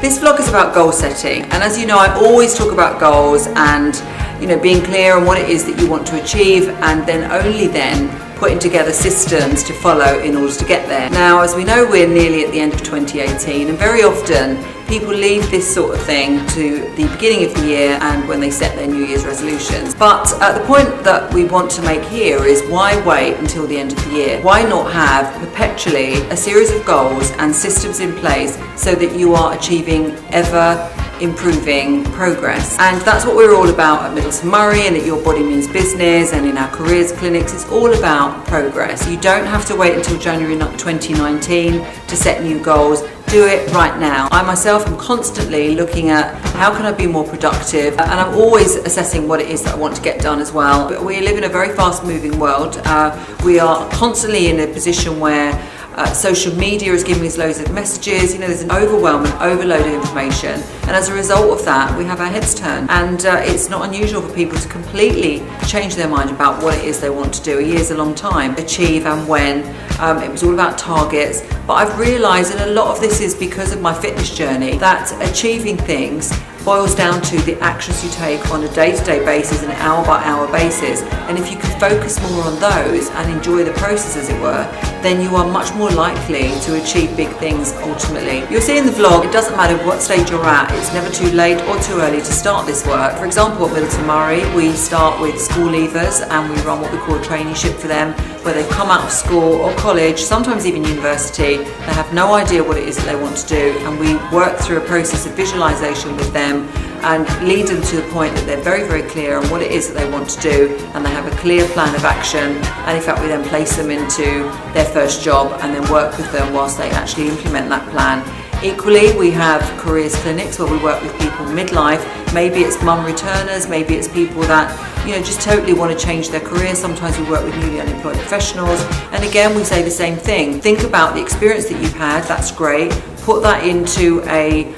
This vlog is about goal setting, and as you know, I always talk about goals and being clear on what it is that you want to achieve, and then only then putting together systems to follow in order to get there. Now, as we know, we're nearly at the end of 2018, and very often people leave this sort of thing to the beginning of the year and when they set their New Year's resolutions. But the point that we want to make here is, why wait until the end of the year? Why not have perpetually a series of goals and systems in place so that you are achieving ever improving progress? And that's what we're all about at Middleton Murray and at Your Body Means Business and in our careers clinics. It's all about progress. You don't have to wait until January 2019 to set new goals. Do it right now. I myself am constantly looking at how can I be more productive, and I'm always assessing what it is that I want to get done as well. But we live in a very fast moving world. We are constantly in a position where social media is giving us loads of messages. There's an overwhelming overload of information, and as a result of that, we have our heads turned. And it's not unusual for people to completely change their mind about what it is they want to do. A year's a long time. Achieve and when. It was all about targets. But I've realised, and a lot of this is because of my fitness journey, that achieving things boils down to the actions you take on a day-to-day basis and hour-by-hour basis. And if you can focus more on those and enjoy the process, as it were, then you are much more likely to achieve big things ultimately. You'll see in the vlog, it doesn't matter what stage you're at, it's never too late or too early to start this work. For example, at Middleton Murray, we start with school leavers and we run what we call a traineeship for them, where they've come out of school or college, sometimes even university. They have no idea what it is that they want to do, and we work through a process of visualization with them and lead them to the point that they're very, very clear on what it is that they want to do, and they have a clear plan of action. And in fact, we then place them into their first job and then work with them whilst they actually implement that plan. Equally, we have careers clinics where we work with people midlife. Maybe it's mum returners, maybe it's people that just totally want to change their career. Sometimes we work with newly unemployed professionals, and again we say the same thing. Think about the experience that you've had. That's great. Put that into a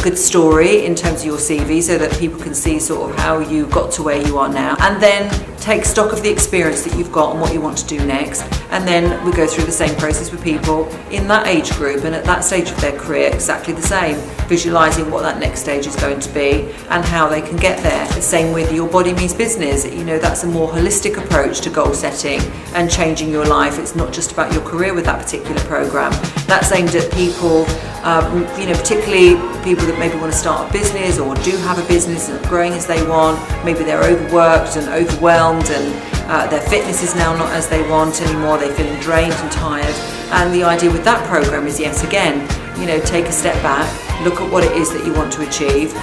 good story in terms of your CV, so that people can see sort of how you got to where you are now, and then take stock of the experience that you've got and what you want to do next. And then we go through the same process with people in that age group and at that stage of their career, exactly the same, visualizing what that next stage is going to be and how they can get there. The same with Your Body Means Business. that's a more holistic approach to goal setting and changing your life. It's not just about your career with that particular program. That's aimed at people, particularly people that maybe want to start a business or do have a business and growing as they want. Maybe they're overworked and overwhelmed, and their fitness is now not as they want anymore. They're feeling drained and tired. And the idea with that program is, yet again, take a step back, look at what it is that you want to achieve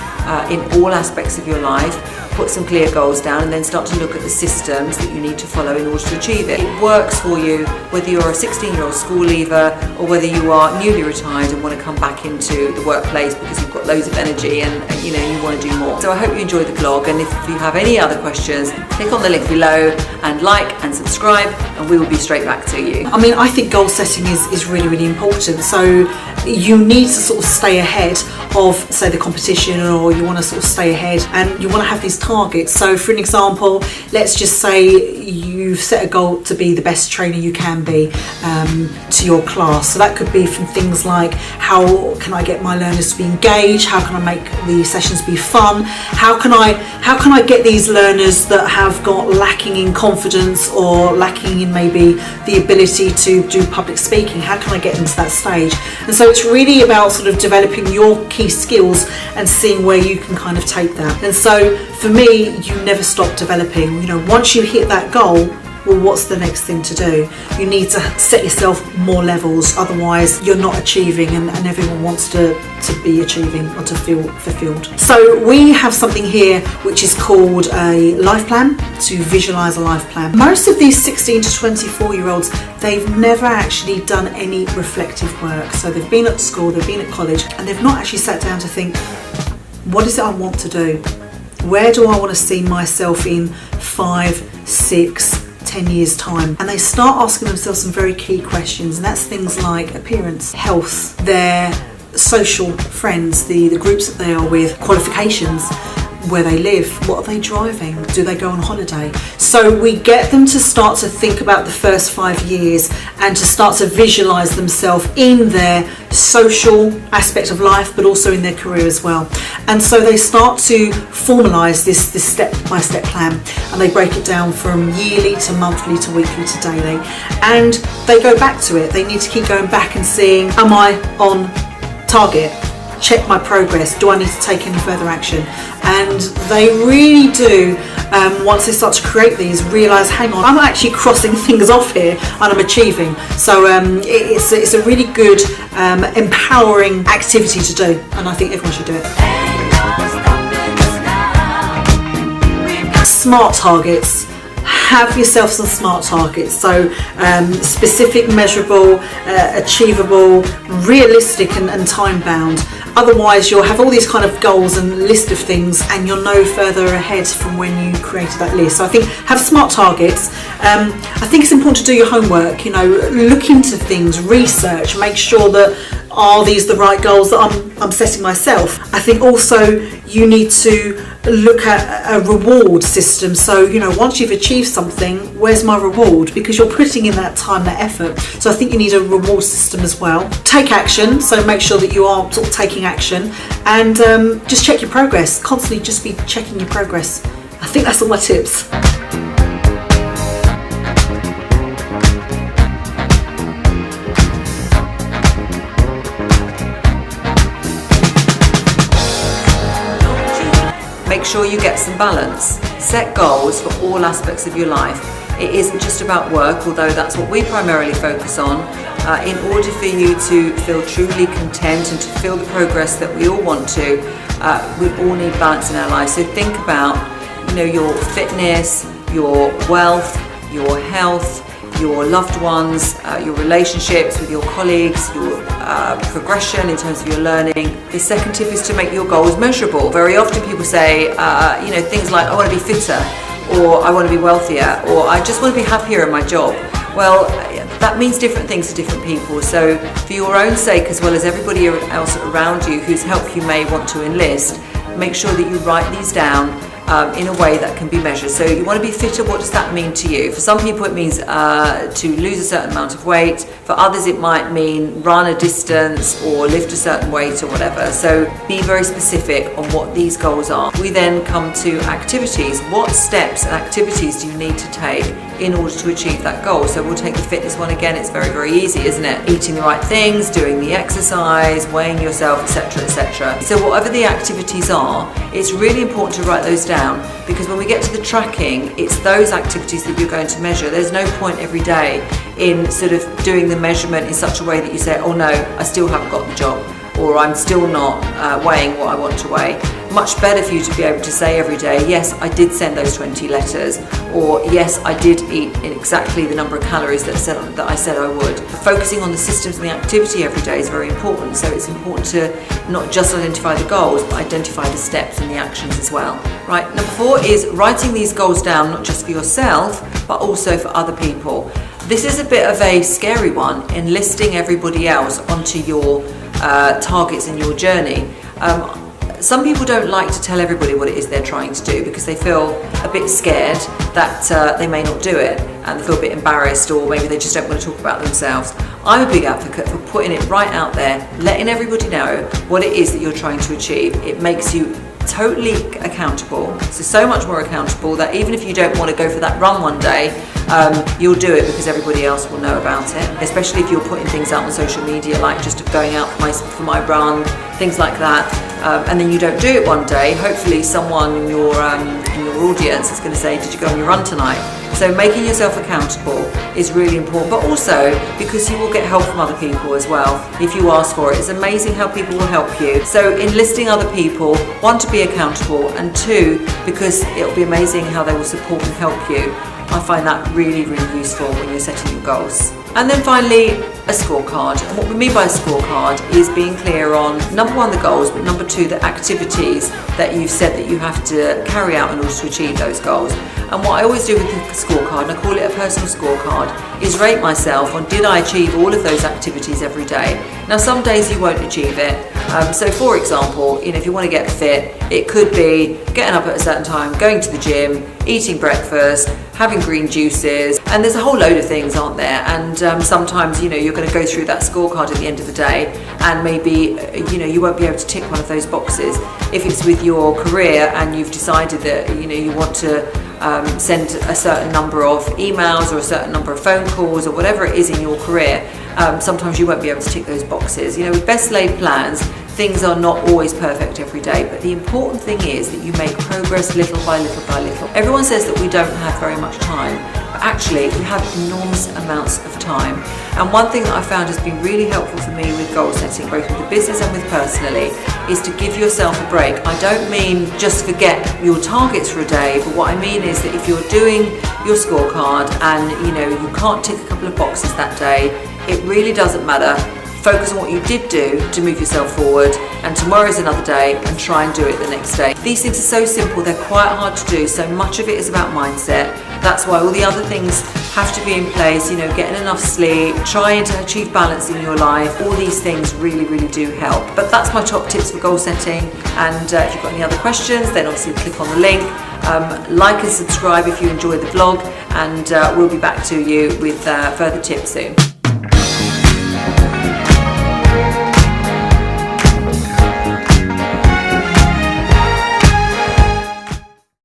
in all aspects of your life, put some clear goals down, and then start to look at the systems that you need to follow in order to achieve it. It works for you whether you're a 16-year-old school leaver or whether you are newly retired and want to come back into the workplace because you've got loads of energy and you want to do more. So I hope you enjoyed the vlog, and if you have any other questions, click on the link below and like and subscribe, and we will be straight back to you. I think goal setting is really, really important. So you need to sort of stay ahead of, say, the competition, or you want to sort of stay ahead and you want to have these targets. So for an example, let's just say you've set a goal to be the best trainer you can be to your class. So that could be from things like, how can I get my learners to be engaged? How can I make the sessions be fun? How can I get these learners that have got lacking in confidence or lacking in maybe the ability to do public speaking? How can I get them to that stage? And so it's really about sort of developing your key skills and seeing where you can kind of take that. And so for me, you never stop developing. Once you hit that goal, well, what's the next thing to do? You need to set yourself more levels, otherwise you're not achieving, and everyone wants to be achieving or to feel fulfilled. So we have something here which is called a life plan, to visualize a life plan. Most of these 16 to 24 year olds, they've never actually done any reflective work. So they've been at school, they've been at college, and they've not actually sat down to think, what is it I want to do? Where do I want to see myself in 5, 6, 10 years time? And they start asking themselves some very key questions, and that's things like appearance, health, their social friends, the groups that they are with, qualifications, where they live, what are they driving, do they go on holiday? So we get them to start to think about the first 5 years and to start to visualize themselves in their social aspect of life, but also in their career as well. And so they start to formalise this step-by-step plan, and they break it down from yearly to monthly to weekly to daily. And they go back to it. They need to keep going back and seeing, am I on target? Check my progress. Do I need to take any further action? And they really do, once they start to create these, realise, hang on, I'm actually crossing things off here and I'm achieving. So it's a really good, empowering activity to do, and I think everyone should do it. Smart targets. Have yourself some smart targets. So specific, measurable, achievable, realistic and time bound. Otherwise you'll have all these kind of goals and list of things, and you're no further ahead from when you created that list. So I think have smart targets. I think it's important to do your homework, look into things, research, make sure that are these the right goals that I'm setting myself. I think also you need to look at a reward system. So, once you've achieved something, where's my reward? Because you're putting in that time, that effort. So I think you need a reward system as well. Take action. So make sure that you are sort of taking action, and just check your progress. Constantly just be checking your progress. I think that's all my tips. Make sure you get some balance. Set goals for all aspects of your life. It isn't just about work, although that's what we primarily focus on. In order for you to feel truly content and to feel the progress that we all want to, we all need balance in our lives. So think about, your fitness, your wealth, your health, your loved ones, your relationships with your colleagues, your progression in terms of your learning. The second tip is to make your goals measurable. Very often people say, things like, I want to be fitter, or I want to be wealthier, or I just want to be happier in my job. Well, that means different things to different people. So for your own sake, as well as everybody else around you whose help you may want to enlist, make sure that you write these down in a way that can be measured. So you want to be fitter. What does that mean to you? For some people it means to lose a certain amount of weight. For others it might mean run a distance or lift a certain weight or whatever. So be very specific on what these goals are. We then come to activities. What steps and activities do you need to take in order to achieve that goal? So we'll take the fitness one again. It's very, very easy, isn't it? Eating the right things, doing the exercise, weighing yourself, etc., etc. So whatever the activities are, it's really important to write those down, because when we get to the tracking, it's those activities that you're going to measure. There's no point every day in sort of doing the measurement in such a way that you say, oh no, I still haven't got the job, or I'm still not weighing what I want to weigh. Much better for you to be able to say every day, yes, I did send those 20 letters, or yes, I did eat exactly the number of calories that I said I would. Focusing on the systems and the activity every day is very important. So it's important to not just identify the goals, but identify the steps and the actions as well. Right, number 4 is writing these goals down, not just for yourself, but also for other people. This is a bit of a scary one, enlisting everybody else onto your targets in your journey. Some people don't like to tell everybody what it is they're trying to do, because they feel a bit scared that they may not do it, and they feel a bit embarrassed, or maybe they just don't want to talk about themselves. I'm a big advocate for putting it right out there, letting everybody know what it is that you're trying to achieve. It makes you totally accountable, so much more accountable that even if you don't want to go for that run one day, you'll do it because everybody else will know about it. Especially if you're putting things out on social media, like just going out for my run, things like that, and then you don't do it one day. Hopefully someone in your audience is going to say, did you go on your run tonight? So making yourself accountable is really important, but also because you will get help from other people as well if you ask for it. It's amazing how people will help you. So enlisting other people, 1, to be accountable, and 2, because it'll be amazing how they will support and help you. I find that really, really useful when you're setting your goals. And then finally, a scorecard. And what we mean by a scorecard is being clear on, number 1, the goals, but number 2, the activities that you've said that you have to carry out in order to achieve those goals. And what I always do with the scorecard, and I call it a personal scorecard, is rate myself on did I achieve all of those activities every day. Now some days you won't achieve it. So for example, if you want to get fit, it could be getting up at a certain time, going to the gym, eating breakfast, having green juices, and there's a whole load of things, aren't there? And sometimes you're going to go through that scorecard at the end of the day, and maybe you won't be able to tick one of those boxes. If it's with your career and you've decided that you want to send a certain number of emails or a certain number of phone calls or whatever it is in your career, sometimes you won't be able to tick those boxes. With best laid plans, things are not always perfect every day, but the important thing is that you make progress little by little by little. Everyone says that we don't have very much time, but actually we have enormous amounts of time. And one thing that I found has been really helpful for me with goal setting, both with the business and with personally, is to give yourself a break. I don't mean just forget your targets for a day, but what I mean is that if you're doing your scorecard and you can't tick a couple of boxes that day, it really doesn't matter. Focus on what you did do to move yourself forward, and tomorrow's another day, and try and do it the next day. These things are so simple, they're quite hard to do, so much of it is about mindset. That's why all the other things have to be in place, getting enough sleep, trying to achieve balance in your life. All these things really, really do help. But that's my top tips for goal setting, and if you've got any other questions, then obviously click on the link. Like and subscribe if you enjoy the vlog, and we'll be back to you with further tips soon.